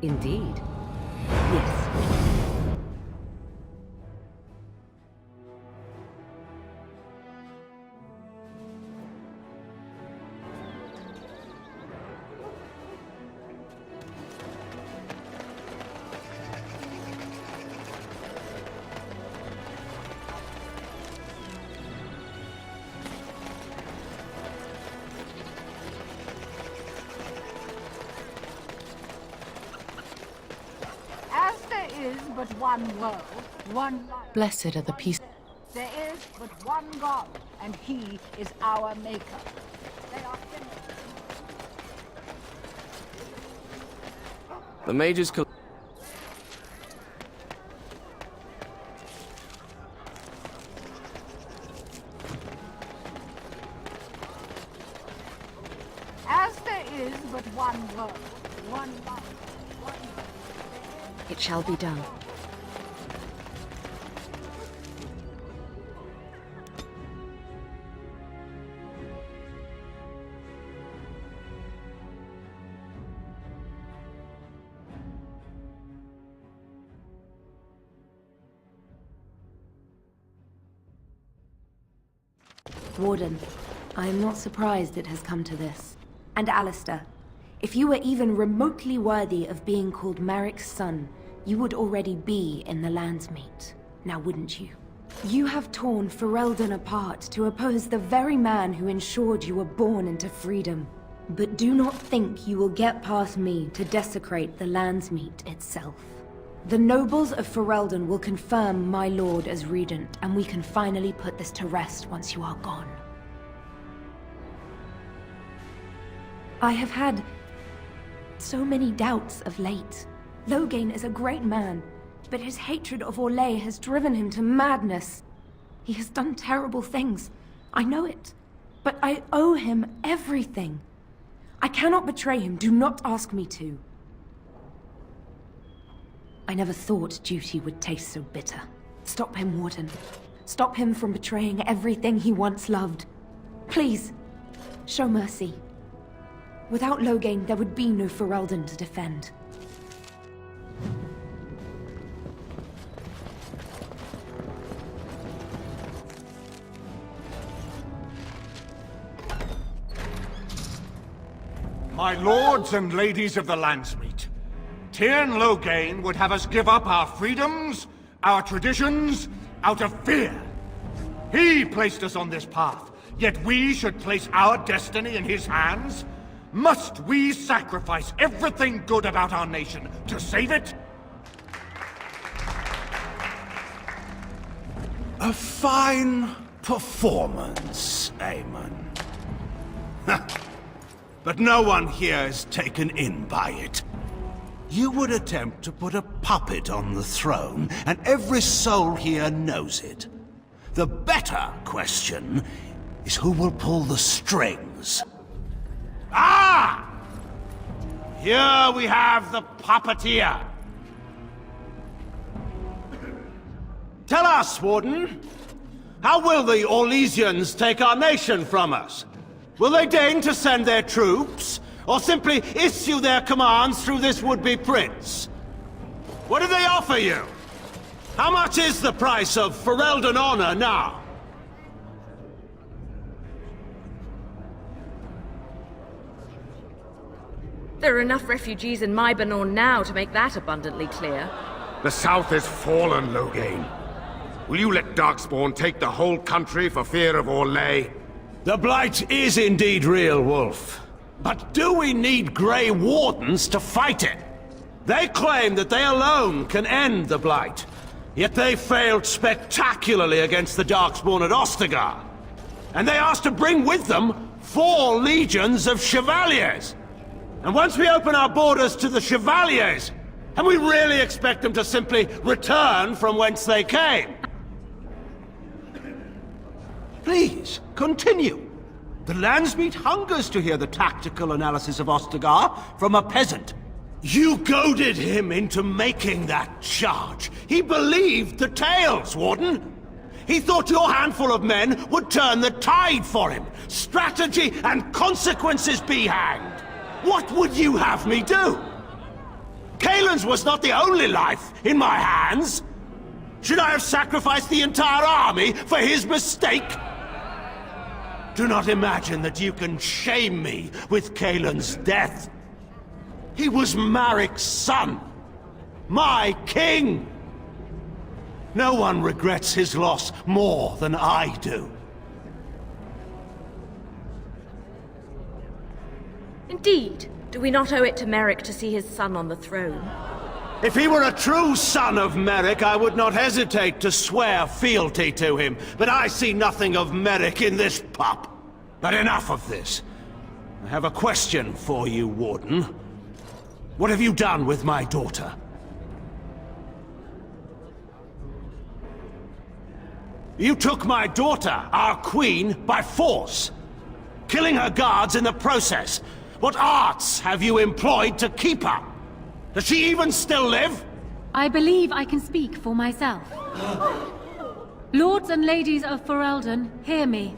Indeed. Yes. As there is but one world, one life. Blessed are the peace. There is but one God, and He is our Maker. They are finished. The mages As there is but one world, one life, one It shall be done. Warden, I am not surprised it has come to this. And Alistair, if you were even remotely worthy of being called Marik's son, you would already be in the Landsmeet. Now wouldn't you? You have torn Ferelden apart to oppose the very man who ensured you were born into freedom. But do not think you will get past me to desecrate the Landsmeet itself. The nobles of Ferelden will confirm my lord as regent, and we can finally put this to rest once you are gone. I have had so many doubts of late. Loghain is a great man, but his hatred of Orlais has driven him to madness. He has done terrible things. I know it. But I owe him everything. I cannot betray him. Do not ask me to. I never thought duty would taste so bitter. Stop him, Warden. Stop him from betraying everything he once loved. Please, show mercy. Without Loghain, there would be no Ferelden to defend. My lords and ladies of the Landsmeet, Tyrn Loghain would have us give up our freedoms, our traditions, out of fear. He placed us on this path, yet we should place our destiny in his hands? Must we sacrifice everything good about our nation to save it? A fine performance, Aemon. But no one here is taken in by it. You would attempt to put a puppet on the throne, and every soul here knows it. The better question is who will pull the strings. Ah! Here we have the puppeteer. Tell us, Warden, how will the Orlesians take our nation from us? Will they deign to send their troops, or simply issue their commands through this would-be prince? What do they offer you? How much is the price of Ferelden honor now? There are enough refugees in Mybanor now to make that abundantly clear. The South has fallen, Loghain. Will you let Darkspawn take the whole country for fear of Orlais? The Blight is indeed real, Wolf. But do we need Grey Wardens to fight it? They claim that they alone can end the Blight, yet they failed spectacularly against the Darkspawn at Ostagar. And they asked to bring with them 4 legions of Chevaliers. And once we open our borders to the Chevaliers, can we really expect them to simply return from whence they came? Please, continue. The Landsmeet hungers to hear the tactical analysis of Ostagar from a peasant. You goaded him into making that charge. He believed the tales, Warden. He thought your handful of men would turn the tide for him. Strategy and consequences be hanged. What would you have me do? Kaelin's was not the only life in my hands! Should I have sacrificed the entire army for his mistake? Do not imagine that you can shame me with Kaelin's death. He was Marik's son. My king! No one regrets his loss more than I do. Indeed. Do we not owe it to Merrick to see his son on the throne? If he were a true son of Merrick, I would not hesitate to swear fealty to him. But I see nothing of Merrick in this pup. But enough of this. I have a question for you, Warden. What have you done with my daughter? You took my daughter, our queen, by force, killing her guards in the process. What arts have you employed to keep her? Does she even still live? I believe I can speak for myself. Lords and ladies of Ferelden, hear me.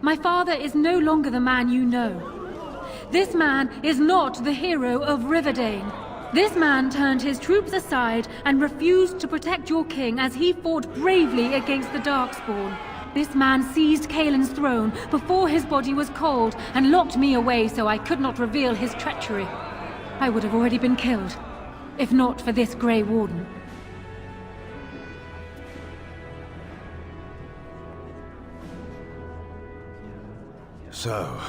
My father is no longer the man you know. This man is not the hero of Riverdane. This man turned his troops aside and refused to protect your king as he fought bravely against the Darkspawn. This man seized Kaelin's throne before his body was cold and locked me away so I could not reveal his treachery. I would have already been killed, if not for this Grey Warden. So,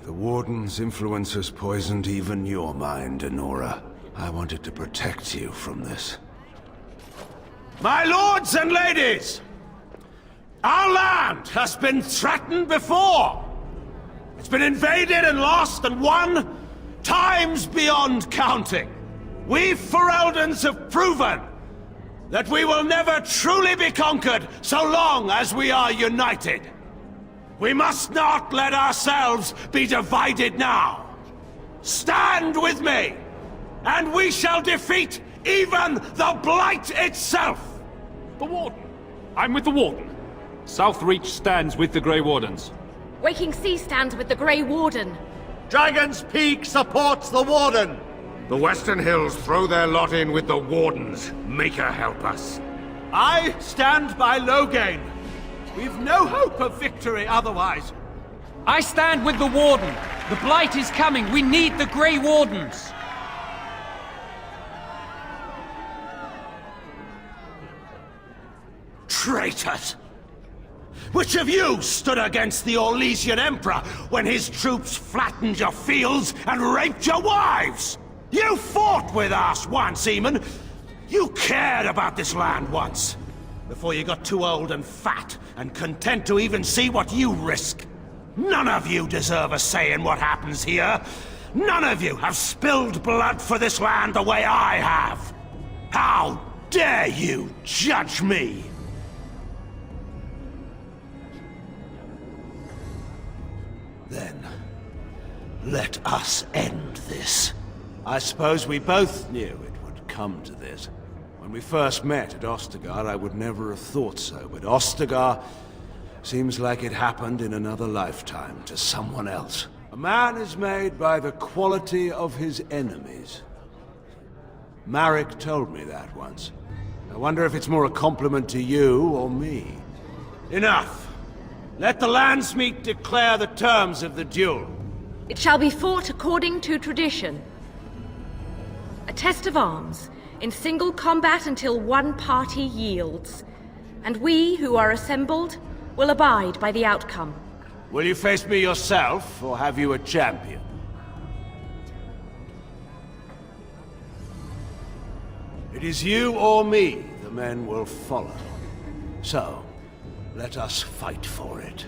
the Warden's influence has poisoned even your mind, Enora. I wanted to protect you from this. My lords and ladies! Our land has been threatened before! It's been invaded and lost and won times beyond counting. We Fereldans have proven that we will never truly be conquered so long as we are united. We must not let ourselves be divided now. Stand with me, and we shall defeat even the Blight itself! The Warden. I'm with the Warden. Southreach stands with the Grey Wardens. Waking Sea stands with the Grey Warden. Dragon's Peak supports the Warden! The Western Hills throw their lot in with the Wardens. Make her help us. I stand by Loghain. We've no hope of victory otherwise. I stand with the Warden. The Blight is coming. We need the Grey Wardens. Traitors! Which of you stood against the Orlesian Emperor when his troops flattened your fields and raped your wives? You fought with us once, Eamon. You cared about this land once. Before you got too old and fat and content to even see what you risk. None of you deserve a say in what happens here. None of you have spilled blood for this land the way I have. How dare you judge me? Then, let us end this. I suppose we both knew it would come to this. When we first met at Ostagar, I would never have thought so, but Ostagar seems like it happened in another lifetime to someone else. A man is made by the quality of his enemies. Marik told me that once. I wonder if it's more a compliment to you or me. Enough! Let the Landsmeet declare the terms of the duel. It shall be fought according to tradition. A test of arms, in single combat until one party yields. And we, who are assembled, will abide by the outcome. Will you face me yourself, or have you a champion? It is you or me the men will follow. So, let us fight for it.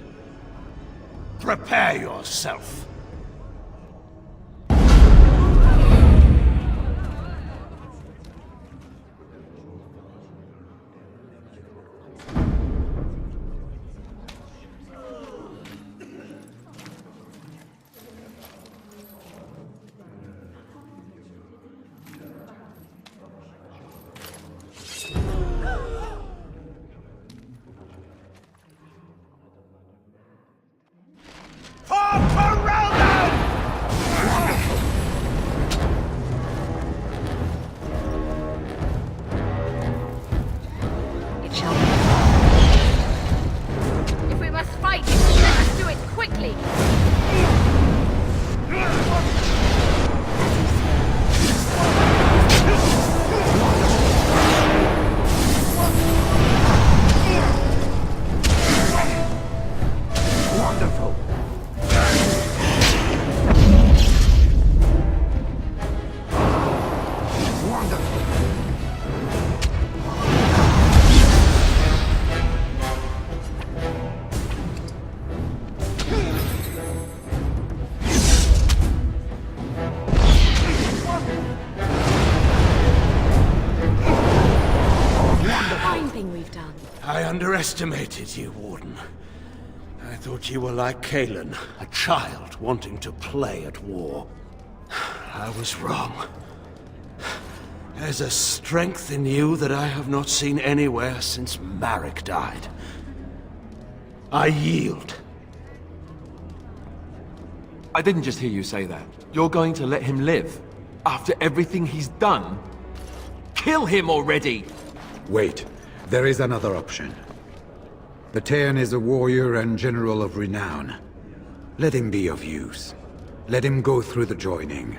Prepare yourself. For Ferelden! underestimated you, Warden. I thought you were like Kalen, a child wanting to play at war. I was wrong. There's a strength in you that I have not seen anywhere since Marek died. I yield. I didn't just hear you say that. You're going to let him live? After everything he's done? Kill him already! Wait. There is another option. The Teyrn is a warrior and general of renown. Let him be of use. Let him go through the joining.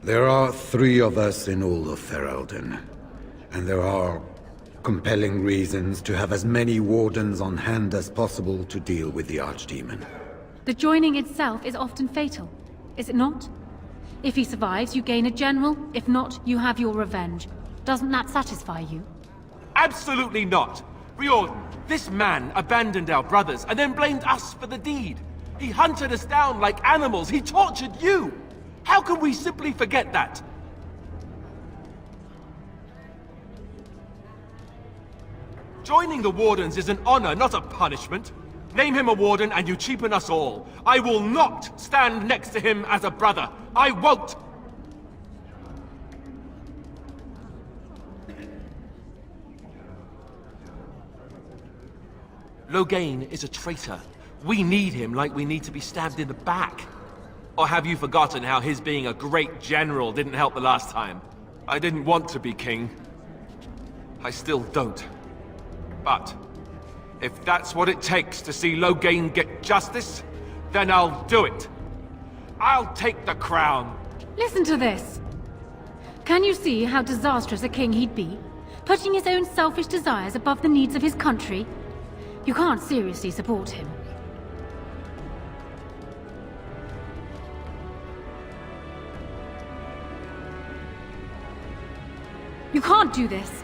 There are 3 of us in all of Ferelden, and there are compelling reasons to have as many wardens on hand as possible to deal with the Archdemon. The joining itself is often fatal, is it not? If he survives, you gain a general. If not, you have your revenge. Doesn't that satisfy you? Absolutely not! Riordan, this man abandoned our brothers and then blamed us for the deed. He hunted us down like animals. He tortured you! How can we simply forget that? Joining the Wardens is an honor, not a punishment. Name him a Warden and you cheapen us all. I will not stand next to him as a brother. I won't! Loghain is a traitor. We need him like we need to be stabbed in the back. Or have you forgotten how his being a great general didn't help the last time? I didn't want to be king. I still don't. But if that's what it takes to see Loghain get justice, then I'll do it. I'll take the crown. Listen to this. Can you see how disastrous a king he'd be? Putting his own selfish desires above the needs of his country? You can't seriously support him. You can't do this.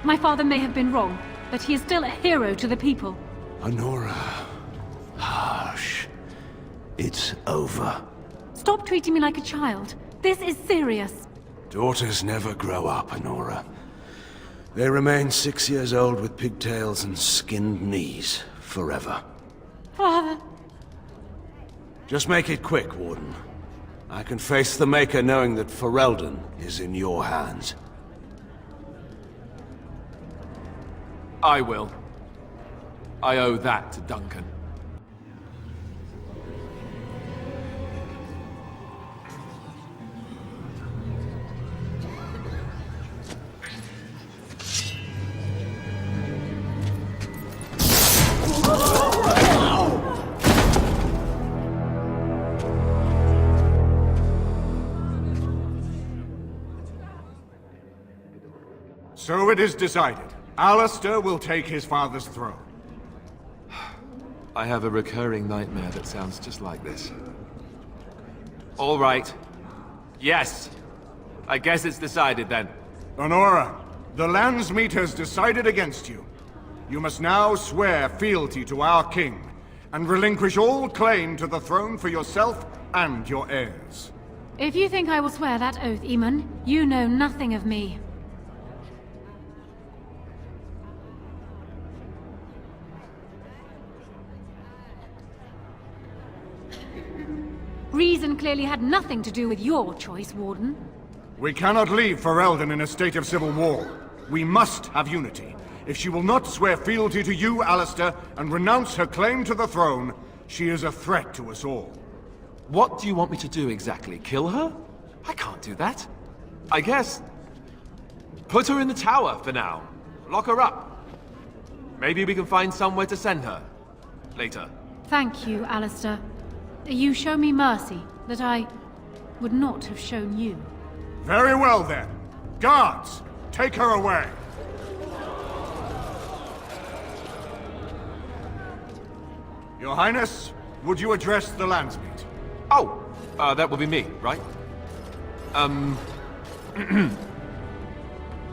My father may have been wrong, but he is still a hero to the people. Honora. Hush. It's over. Stop treating me like a child. This is serious. Daughters never grow up, Honora. They remain 6 years old with pigtails and skinned knees, forever. Father. Just make it quick, Warden. I can face the Maker knowing that Ferelden is in your hands. I will. I owe that to Duncan. So it is decided. Alistair will take his father's throne. I have a recurring nightmare that sounds just like this. All right. Yes. I guess it's decided then. Honora, the Landsmeet has decided against you. You must now swear fealty to our king, and relinquish all claim to the throne for yourself and your heirs. If you think I will swear that oath, Eamon, you know nothing of me. Reason clearly had nothing to do with your choice, Warden. We cannot leave Ferelden in a state of civil war. We must have unity. If she will not swear fealty to you, Alistair, and renounce her claim to the throne, she is a threat to us all. What do you want me to do exactly? Kill her? I can't do that. I guess... put her in the tower for now. Lock her up. Maybe we can find somewhere to send her. Later. Thank you, Alistair. You show me mercy that I would not have shown you. Very well, then. Guards, take her away. Your Highness, would you address the Landsmeet? Oh, that will be me, right?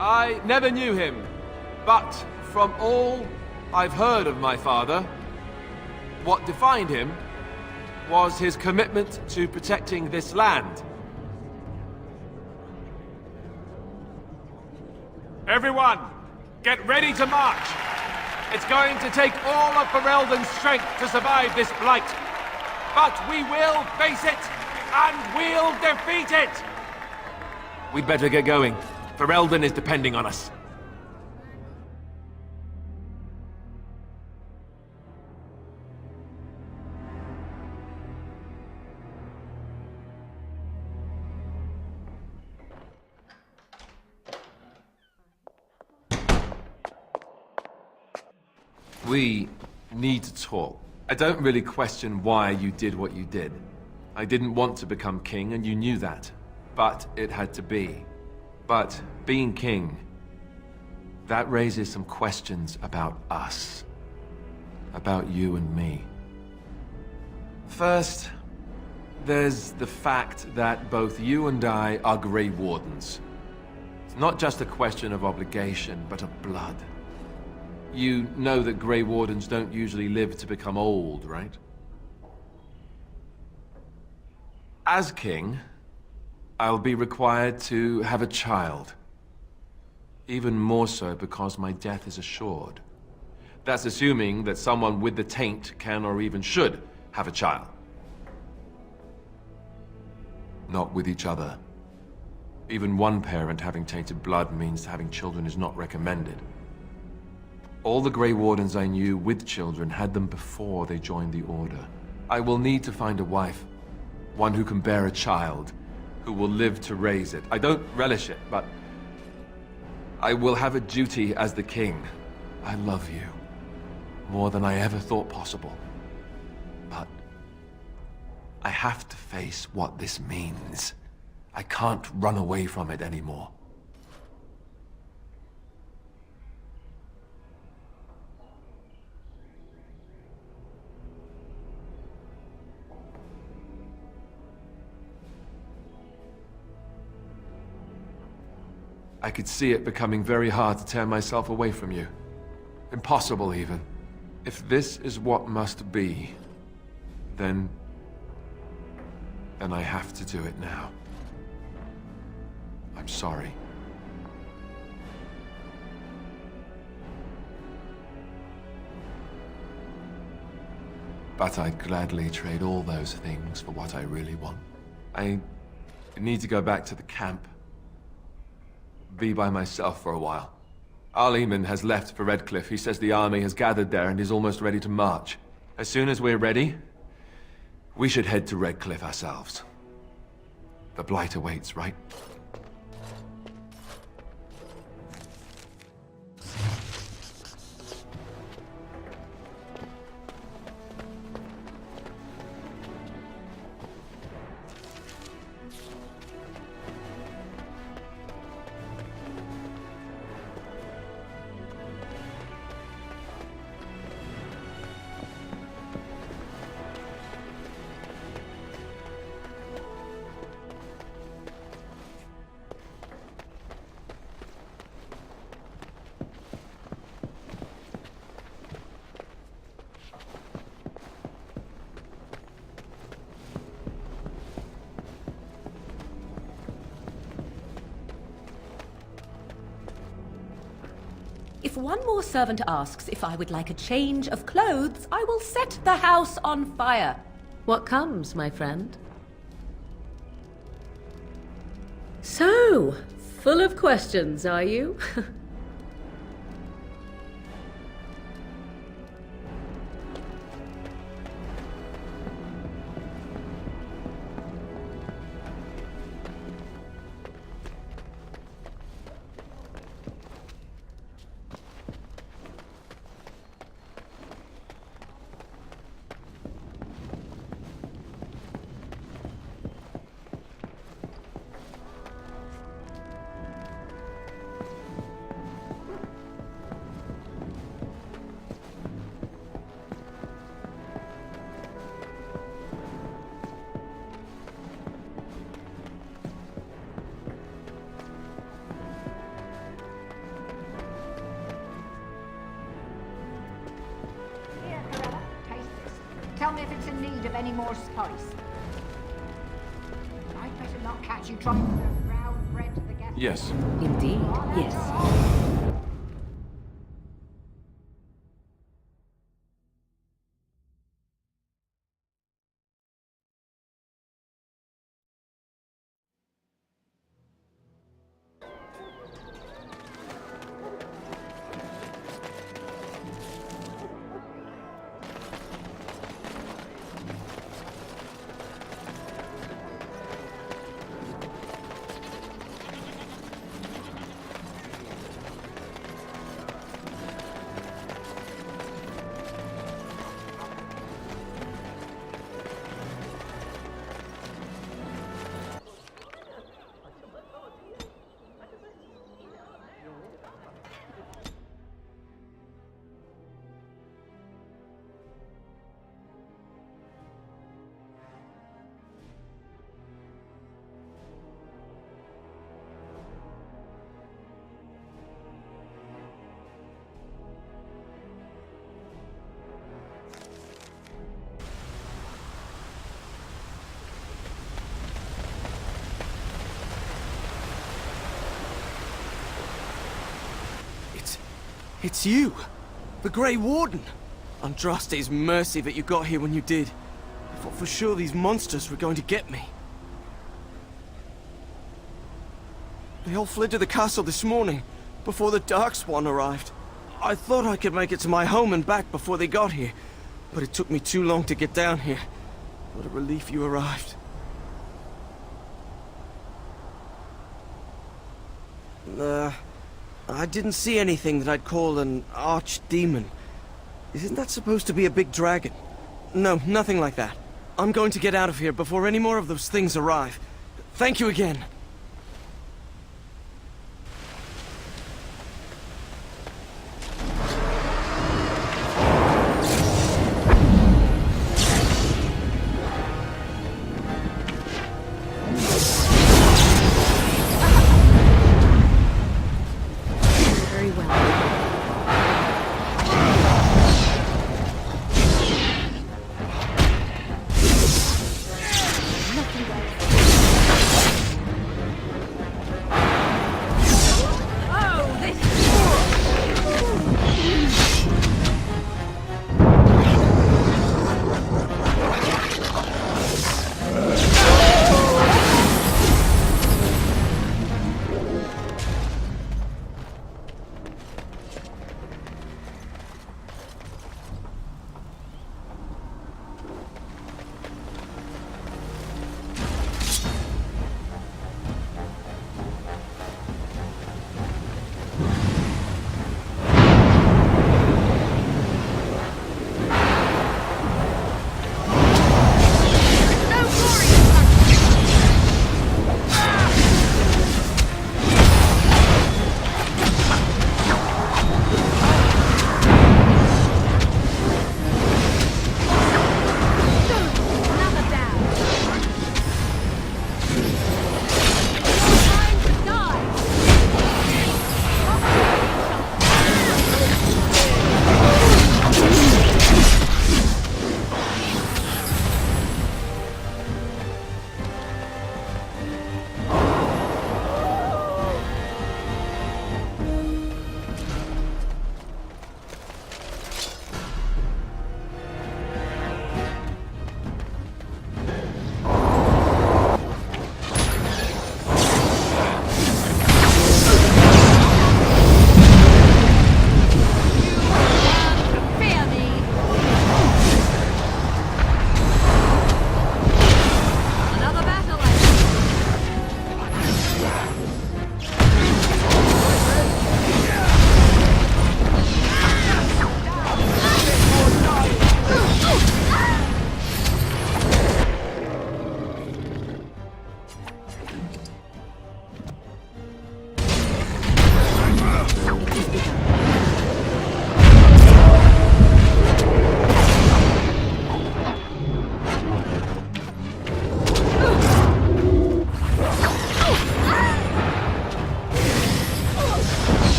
I never knew him, but from all I've heard of my father, what defined him was his commitment to protecting this land. Everyone, Get ready to march! It's going to take all of Ferelden's strength to survive this blight. But we will face it, and we'll defeat it! We'd better get going. Ferelden is depending on us. We need to talk. I don't really question why you did what you did. I didn't want to become king, and you knew that. But it had to be. But being king, that raises some questions about us. About you and me. First, there's the fact that both you and I are Grey Wardens. It's not just a question of obligation, but of blood. You know that Grey Wardens don't usually live to become old, right? As king, I'll be required to have a child. Even more so because my death is assured. That's assuming that someone with the taint can or even should have a child. Not with each other. Even one parent having tainted blood means having children is not recommended. All the Grey Wardens I knew with children had them before they joined the Order. I will need to find a wife. One who can bear a child. Who will live to raise it. I don't relish it, but I will have a duty as the king. I love you. More than I ever thought possible. But I have to face what this means. I can't run away from it anymore. I could see it becoming very hard to tear myself away from you. Impossible, even. If this is what must be, then I have to do it now. I'm sorry. But I'd gladly trade all those things for what I really want. I need to go back to the camp. Be by myself for a while. Arleman has left for Redcliffe. He says the army has gathered there and is almost ready to march. As soon as we're ready, we should head to Redcliffe ourselves. The Blight awaits, right? If one more servant asks if I would like a change of clothes, I will set the house on fire. What comes, my friend? So, full of questions, are you? Tell me if it's in need of any more spice. I'd better not catch you trying to serve brown bread to the guests. Yes. Indeed, yes. It's you! The Grey Warden! Andraste's mercy that you got here when you did. I thought for sure these monsters were going to get me. They all fled to the castle this morning, before the Darkspawn arrived. I thought I could make it to my home and back before they got here, but it took me too long to get down here. What a relief you arrived. I didn't see anything that I'd call an archdemon. Isn't that supposed to be a big dragon? No, nothing like that. I'm going to get out of here before any more of those things arrive. Thank you again. Very well.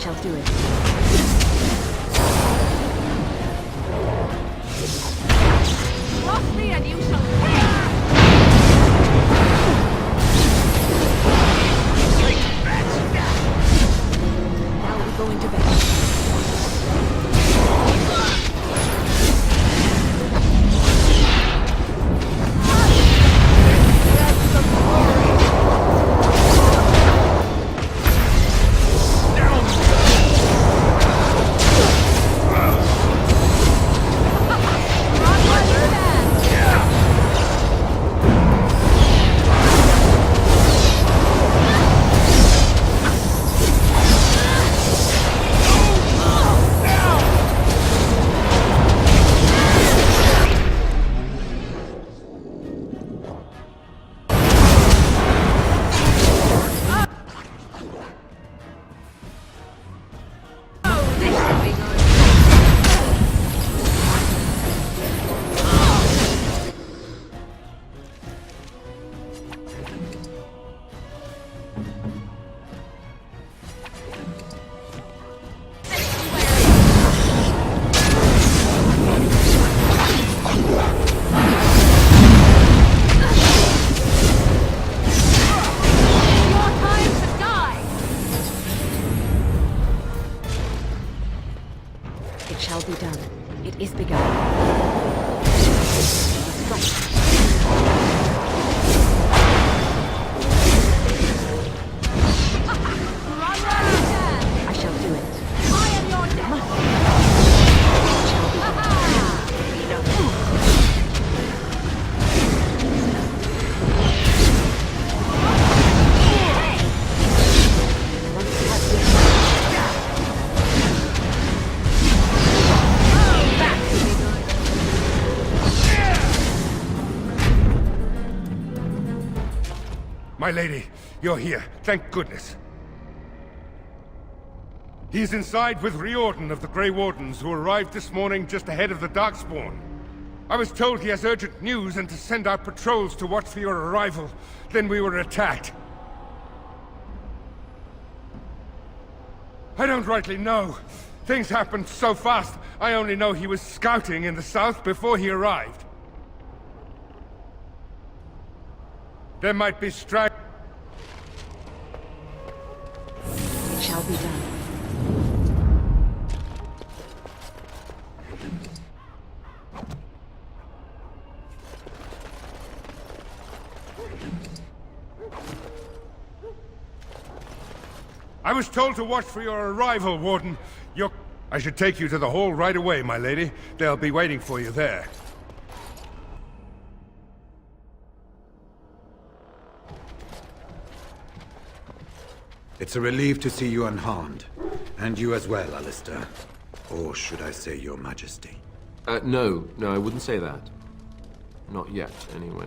shall do it. Cross me and you shall Now we're going to bed. It shall be done. It is begun. I shall do it. I am your death. My lady, you're here. Thank goodness. He's inside with Riordan of the Grey Wardens, who arrived this morning just ahead of the Darkspawn. I was told he has urgent news and to send out patrols to watch for your arrival. Then we were attacked. I don't rightly know. Things happened so fast, I only know he was scouting in the south before he arrived. There might be strike. It shall be done. I was told to watch for your arrival, Warden. I should take you to the hall right away, my lady. They'll be waiting for you there. It's a relief to see you unharmed. And you as well, Alistair. Or should I say your majesty? No, I wouldn't say that. Not yet, anyway.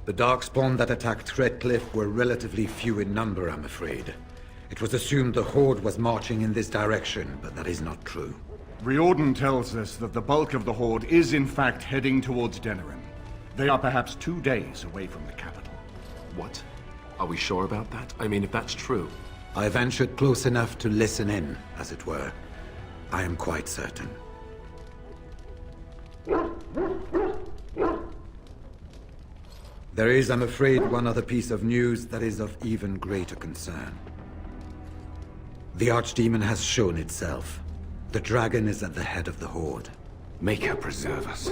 The Darkspawn that attacked Threadcliff were relatively few in number, I'm afraid. It was assumed the Horde was marching in this direction, but that is not true. Riordan tells us that the bulk of the Horde is in fact heading towards Denerim. They are perhaps 2 days away from the capital. What? Are we sure about that? I mean, if that's true... I ventured close enough to listen in, as it were. I am quite certain. There is, I'm afraid, one other piece of news that is of even greater concern. The Archdemon has shown itself. The dragon is at the head of the Horde. Make her preserve us.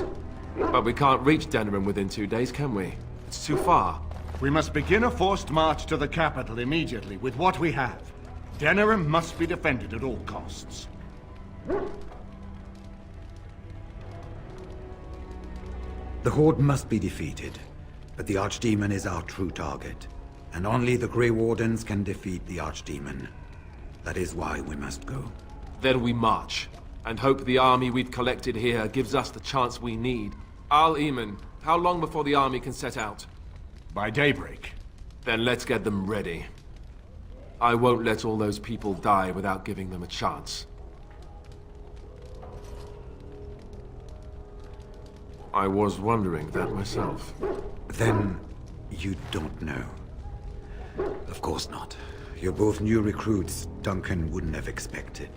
But we can't reach Denerim within 2 days, can we? It's too far. We must begin a forced march to the capital immediately with what we have. Denerim must be defended at all costs. The Horde must be defeated, but the Archdemon is our true target. And only the Grey Wardens can defeat the Archdemon. That is why we must go. Then we march, and hope the army we've collected here gives us the chance we need. Al-Eamon, how long before the army can set out? By daybreak. Then let's get them ready. I won't let all those people die without giving them a chance. I was wondering that myself. Then you don't know. Of course not. You're both new recruits Duncan wouldn't have expected.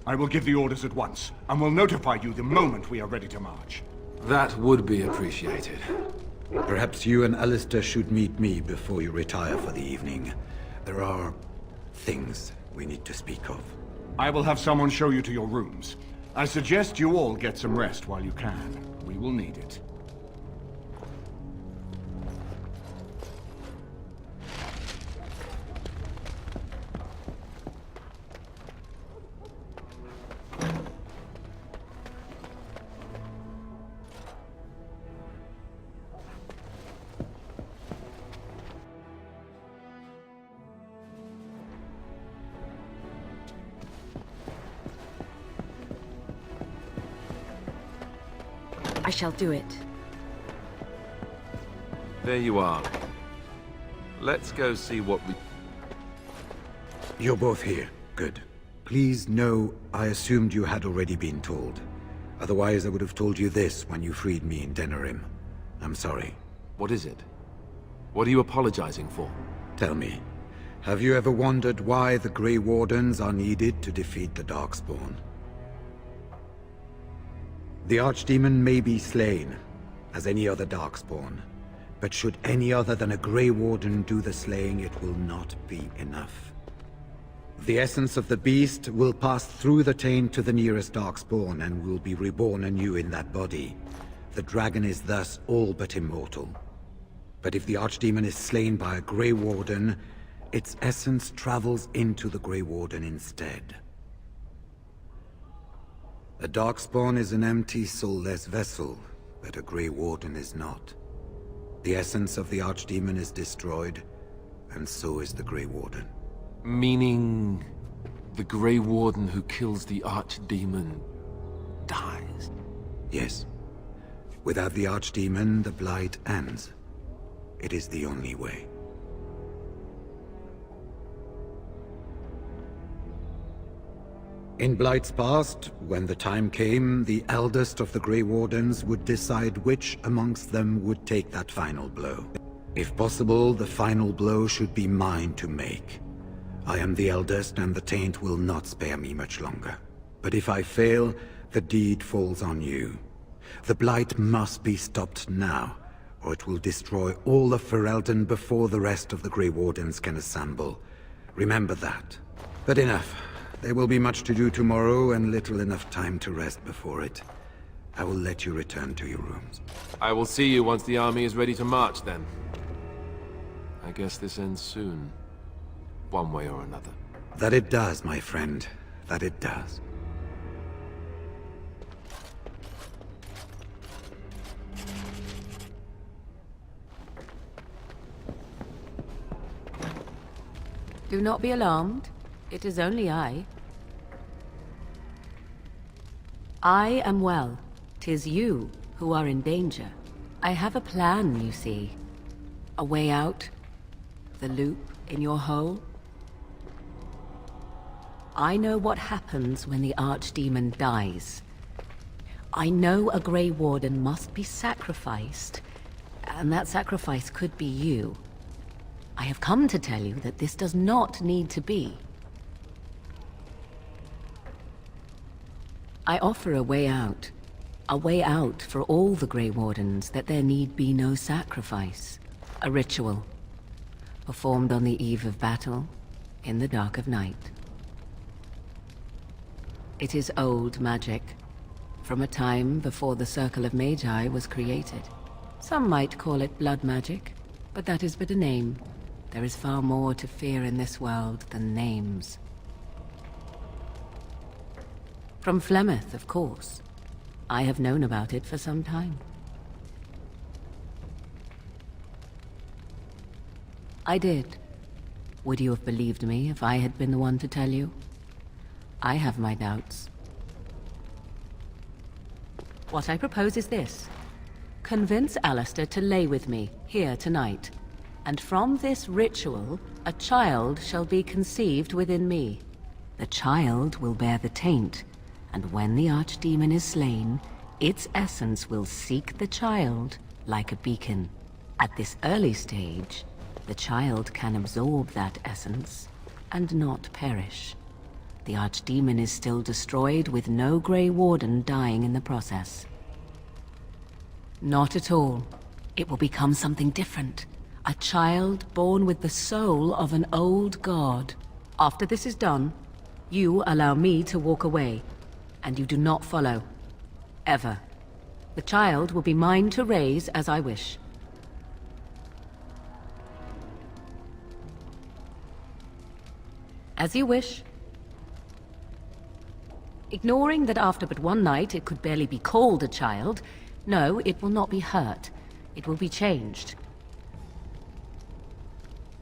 I will give the orders at once, and will notify you the moment we are ready to march. That would be appreciated. Perhaps you and Alistair should meet me before you retire for the evening. There are things we need to speak of. I will have someone show you to your rooms. I suggest you all get some rest while you can. We will need it. I shall do it. There you are. Let's go see what we... You're both here. Good. Please know I assumed you had already been told. Otherwise I would have told you this when you freed me in Denerim. I'm sorry. What is it? What are you apologizing for? Tell me, have you ever wondered why the Grey Wardens are needed to defeat the Darkspawn? The Archdemon may be slain, as any other Darkspawn, but should any other than a Grey Warden do the slaying, it will not be enough. The essence of the beast will pass through the taint to the nearest Darkspawn and will be reborn anew in that body. The dragon is thus all but immortal. But if the Archdemon is slain by a Grey Warden, its essence travels into the Grey Warden instead. A Darkspawn is an empty, soulless vessel, but a Grey Warden is not. The essence of the Archdemon is destroyed, and so is the Grey Warden. Meaning... the Grey Warden who kills the Archdemon... dies? Yes. Without the Archdemon, the Blight ends. It is the only way. In Blight's past, when the time came, the eldest of the Grey Wardens would decide which amongst them would take that final blow. If possible, the final blow should be mine to make. I am the eldest, and the taint will not spare me much longer. But if I fail, the deed falls on you. The Blight must be stopped now, or it will destroy all of Ferelden before the rest of the Grey Wardens can assemble. Remember that. But enough. There will be much to do tomorrow, and little enough time to rest before it. I will let you return to your rooms. I will see you once the army is ready to march, then. I guess this ends soon. One way or another. That it does, my friend. That it does. Do not be alarmed. It is only I. I am well. 'Tis you who are in danger. I have a plan, you see. A way out. The loop in your hole. I know what happens when the Archdemon dies. I know a Grey Warden must be sacrificed, and that sacrifice could be you. I have come to tell you that this does not need to be. I offer a way out for all the Grey Wardens, that there need be no sacrifice. A ritual, performed on the eve of battle, in the dark of night. It is old magic, from a time before the Circle of Magi was created. Some might call it blood magic, but that is but a name. There is far more to fear in this world than names. From Flemeth, of course. I have known about it for some time. I did. Would you have believed me if I had been the one to tell you? I have my doubts. What I propose is this. Convince Alistair to lay with me, here tonight. And from this ritual, a child shall be conceived within me. The child will bear the taint, and when the Archdemon is slain, its essence will seek the child like a beacon. At this early stage, the child can absorb that essence, and not perish. The Archdemon is still destroyed, with no Grey Warden dying in the process. Not at all. It will become something different. A child born with the soul of an old god. After this is done, you allow me to walk away, and you do not follow. Ever. The child will be mine to raise as I wish. As you wish. Ignoring that after but one night it could barely be called a child, no, it will not be hurt. It will be changed.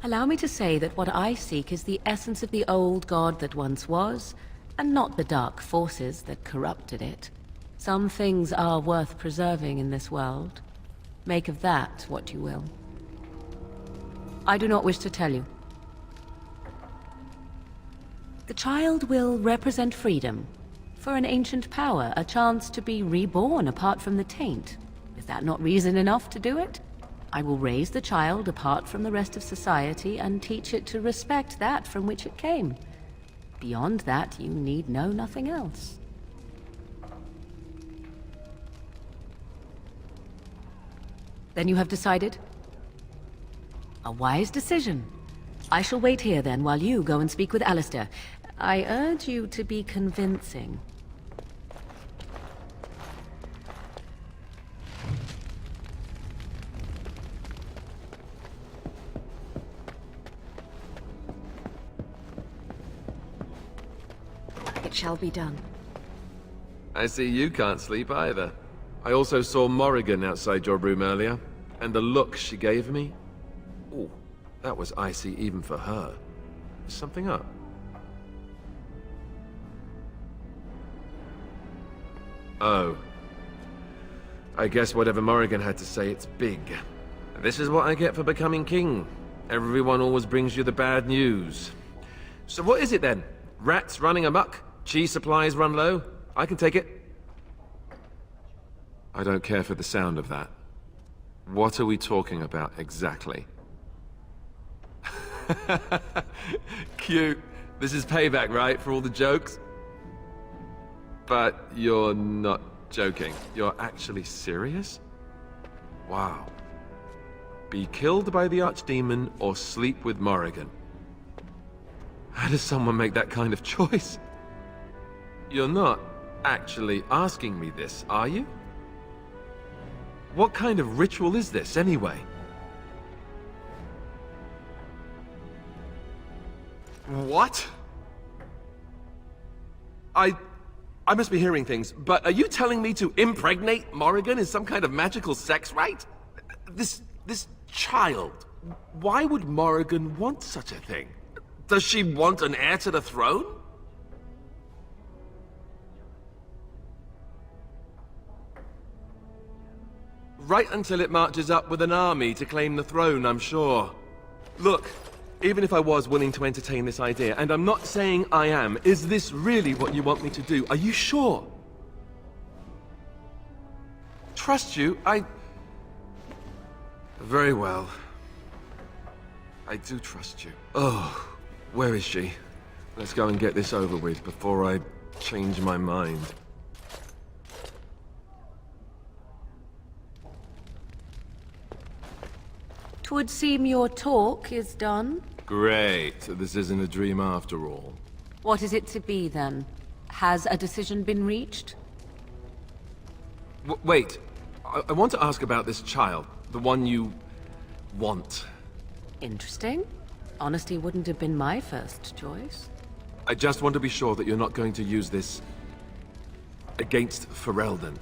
Allow me to say that what I seek is the essence of the old god that once was, and not the dark forces that corrupted it. Some things are worth preserving in this world. Make of that what you will. I do not wish to tell you. The child will represent freedom. For an ancient power, a chance to be reborn apart from the taint. Is that not reason enough to do it? I will raise the child apart from the rest of society and teach it to respect that from which it came. Beyond that, you need know nothing else. Then you have decided? A wise decision. I shall wait here then while you go and speak with Alistair. I urge you to be convincing. It shall be done. I see you can't sleep either. I also saw Morrigan outside your room earlier, and the look she gave me. Ooh, that was icy even for her. Is something up? Oh. I guess whatever Morrigan had to say, it's big. This is what I get for becoming king. Everyone always brings you the bad news. So what is it then? Rats running amok? Cheese supplies run low? I can take it. I don't care for the sound of that. What are we talking about exactly? Cute. This is payback, right, for all the jokes? But you're not joking. You're actually serious? Wow. Be killed by the Archdemon or sleep with Morrigan. How does someone make that kind of choice? You're not actually asking me this, are you? What kind of ritual is this, anyway? What? I must be hearing things, but are you telling me to impregnate Morrigan in some kind of magical sex rite? This child, why would Morrigan want such a thing? Does she want an heir to the throne? Right until it marches up with an army to claim the throne, I'm sure. Look, even if I was willing to entertain this idea, and I'm not saying I am, is this really what you want me to do? Are you sure? Trust you? Very well. I do trust you. Oh, where is she? Let's go and get this over with before I change my mind. Twould seem your talk is done. Great. So this isn't a dream after all. What is it to be, then? Has a decision been reached? Wait. I want to ask about this child. The one you want. Interesting. Honesty wouldn't have been my first choice. I just want to be sure that you're not going to use this against Ferelden.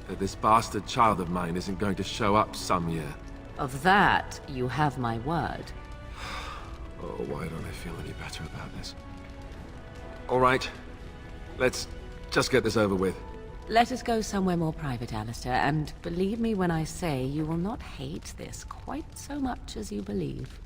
That this bastard child of mine isn't going to show up some year. Of that, you have my word. Oh, why don't I feel any better about this? All right. Let's just get this over with. Let us go somewhere more private, Alistair, and believe me when I say you will not hate this quite so much as you believe.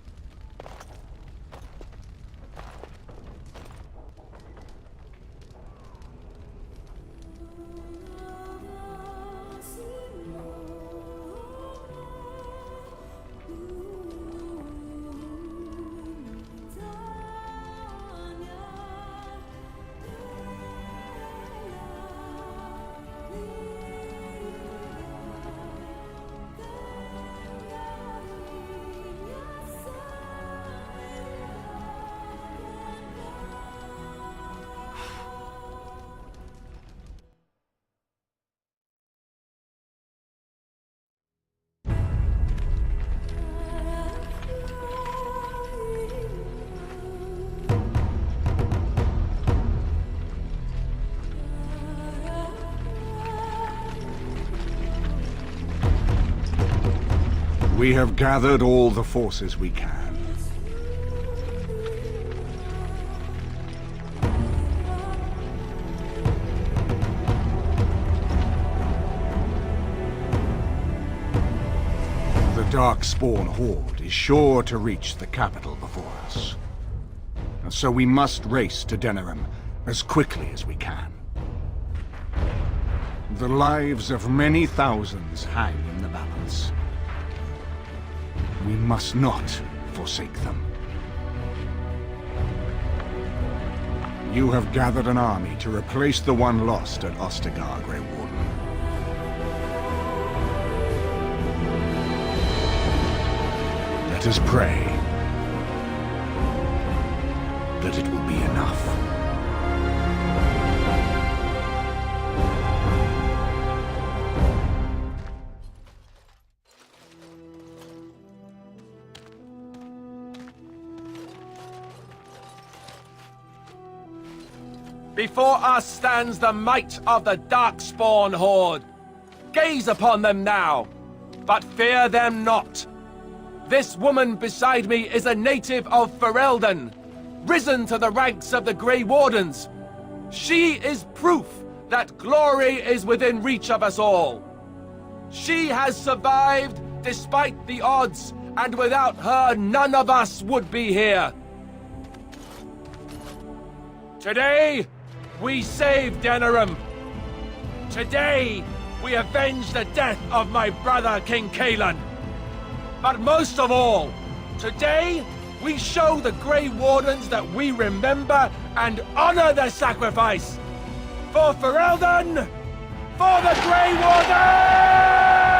We have gathered all the forces we can. The Darkspawn Horde is sure to reach the capital before us. So we must race to Denerim as quickly as we can. The lives of many thousands hang in the balance. We must not forsake them. You have gathered an army to replace the one lost at Ostagar, Grey Warden. Let us pray that it will be enough. Before us stands the might of the Darkspawn Horde. Gaze upon them now, but fear them not. This woman beside me is a native of Ferelden, risen to the ranks of the Grey Wardens. She is proof that glory is within reach of us all. She has survived despite the odds, and without her, none of us would be here. Today, we save Denerim. Today, we avenge the death of my brother, King Cailan. But most of all, today, we show the Grey Wardens that we remember and honor their sacrifice. For Ferelden, for the Grey Wardens!